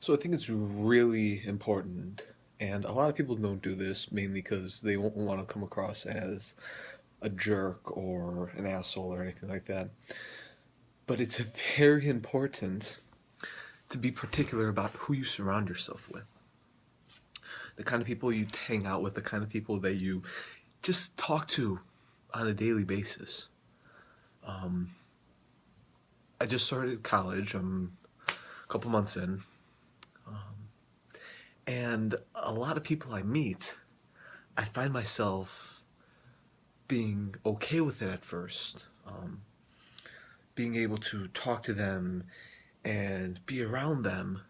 So I think it's really important, and a lot of people don't do this mainly because they won't want to come across as a jerk or an asshole or anything like that. But it's very important to be particular about who you surround yourself with. The kind of people you hang out with, the kind of people that you just talk to on a daily basis. Um, I just started college. I'm a couple months in. And a lot of people I meet, I find myself being okay with it at first. Being able to talk to them and be around them.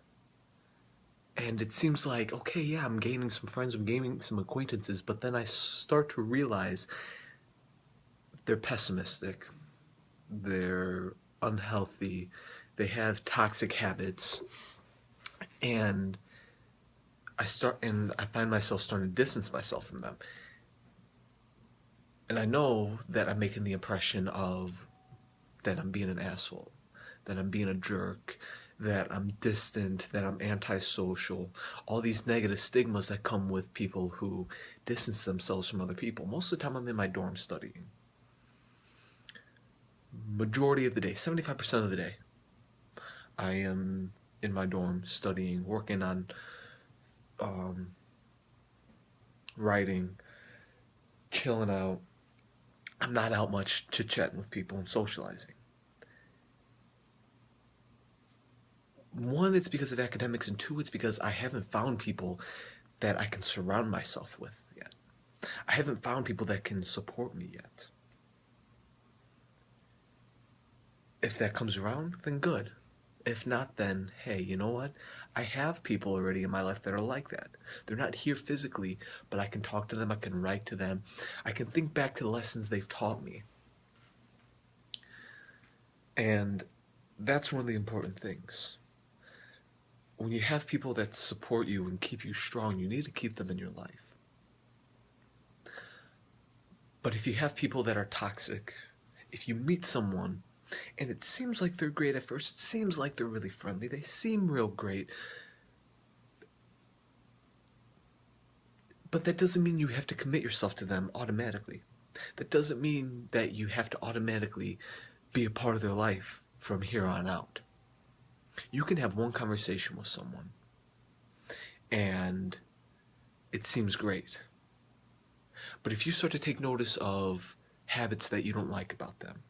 And it seems like, okay, yeah, I'm gaining some friends, I'm gaining some acquaintances, but then I start to realize they're pessimistic, they're unhealthy, they have toxic habits, and I find myself starting to distance myself from them. And I know that I'm making the impression of that I'm being an asshole, that I'm being a jerk, that I'm distant, that I'm antisocial, all these negative stigmas that come with people who distance themselves from other people. Most of the time I'm in my dorm studying. Majority of the day, 75% of the day, I am in my dorm studying, working on um, writing, chilling out. I'm not out much chit-chatting with people and socializing. One, it's because of academics, and two, it's because I haven't found people that I can surround myself with yet. I haven't found people that can support me yet. If that comes around, then good. If not, then hey, you know what? I have people already in my life that are like that. They're not here physically, but I can talk to them, I can write to them, I can think back to the lessons they've taught me. And that's one of the important things. When you have people that support you and keep you strong, you need to keep them in your life. But if you have people that are toxic, if you meet someone and it seems like they're great at first, it seems like they're really friendly, they seem real great, but that doesn't mean you have to commit yourself to them automatically. That doesn't mean that you have to automatically be a part of their life from here on out. You can have one conversation with someone and it seems great. But if you start to take notice of habits that you don't like about them,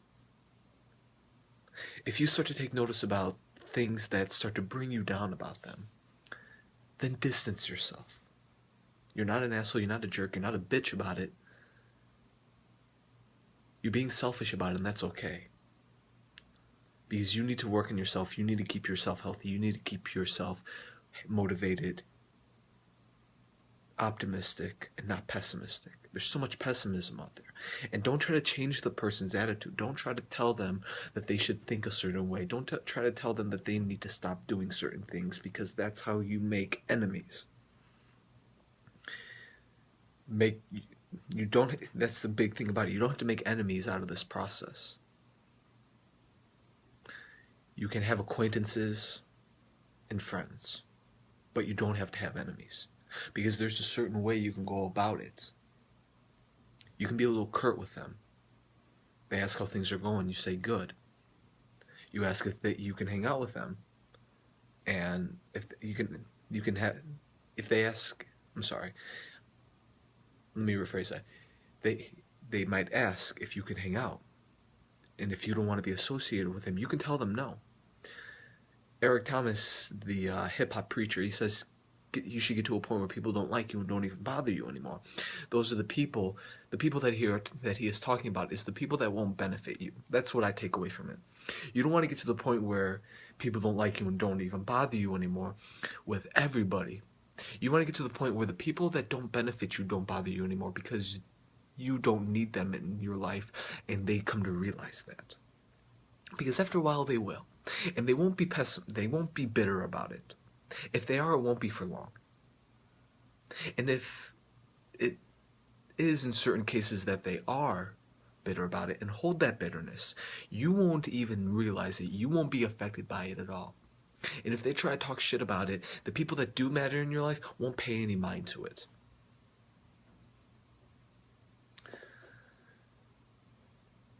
if you start to take notice about things that start to bring you down about them, then distance yourself. You're not an asshole, you're not a jerk, you're not a bitch about it. You're being selfish about it, and that's okay. Because you need to work on yourself, you need to keep yourself healthy, you need to keep yourself motivated, optimistic, and not pessimistic. There's so much pessimism out there. And don't try to change the person's attitude. Don't try to tell them that they should think a certain way. Don't try to tell them that they need to stop doing certain things, because that's how you make enemies. Make you don't That's the big thing about it. You don't have to make enemies out of this process. You can have acquaintances and friends, but you don't have to have enemies, because there's a certain way you can go about it. You can be a little curt with them. They ask how things are going, you say good. You ask if you can hang out with them, and if you can have if they ask, I'm sorry, let me rephrase that. They might ask if you can hang out, and if you don't want to be associated with them, you can tell them no. Eric Thomas, the hip hop preacher, he says you should get to a point where people don't like you and don't even bother you anymore. Those are the people that he is talking about is the people that won't benefit you. That's what I take away from it. You don't want to get to the point where people don't like you and don't even bother you anymore with everybody. You want to get to the point where the people that don't benefit you don't bother you anymore, because you don't need them in your life, and they come to realize that. Because after a while they will. And they won't be bitter about it. If they are, it won't be for long. And if it is in certain cases that they are bitter about it and hold that bitterness, you won't even realize it. You won't be affected by it at all. And if they try to talk shit about it, the people that do matter in your life won't pay any mind to it.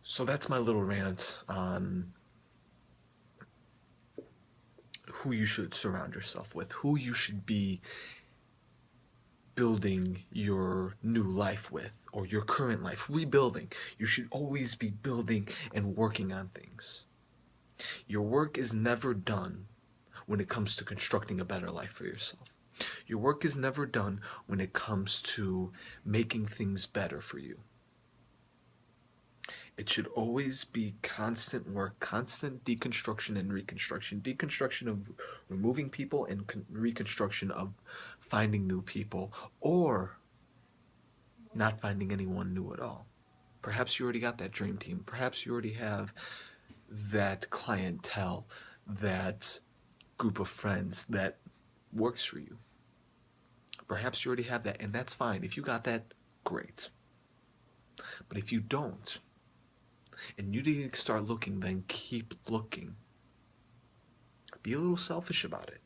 So that's my little rant on who you should surround yourself with, who you should be building your new life with, or your current life, rebuilding. You should always be building and working on things. Your work is never done when it comes to constructing a better life for yourself. Your work is never done when it comes to making things better for you. It should always be constant work, constant deconstruction and reconstruction. Deconstruction of removing people and reconstruction of finding new people, or not finding anyone new at all. Perhaps you already got that dream team. Perhaps you already have that clientele, that group of friends that works for you. Perhaps you already have that, and that's fine. If you got that, great. But if you don't, and you need to start looking, then keep looking. Be a little selfish about it.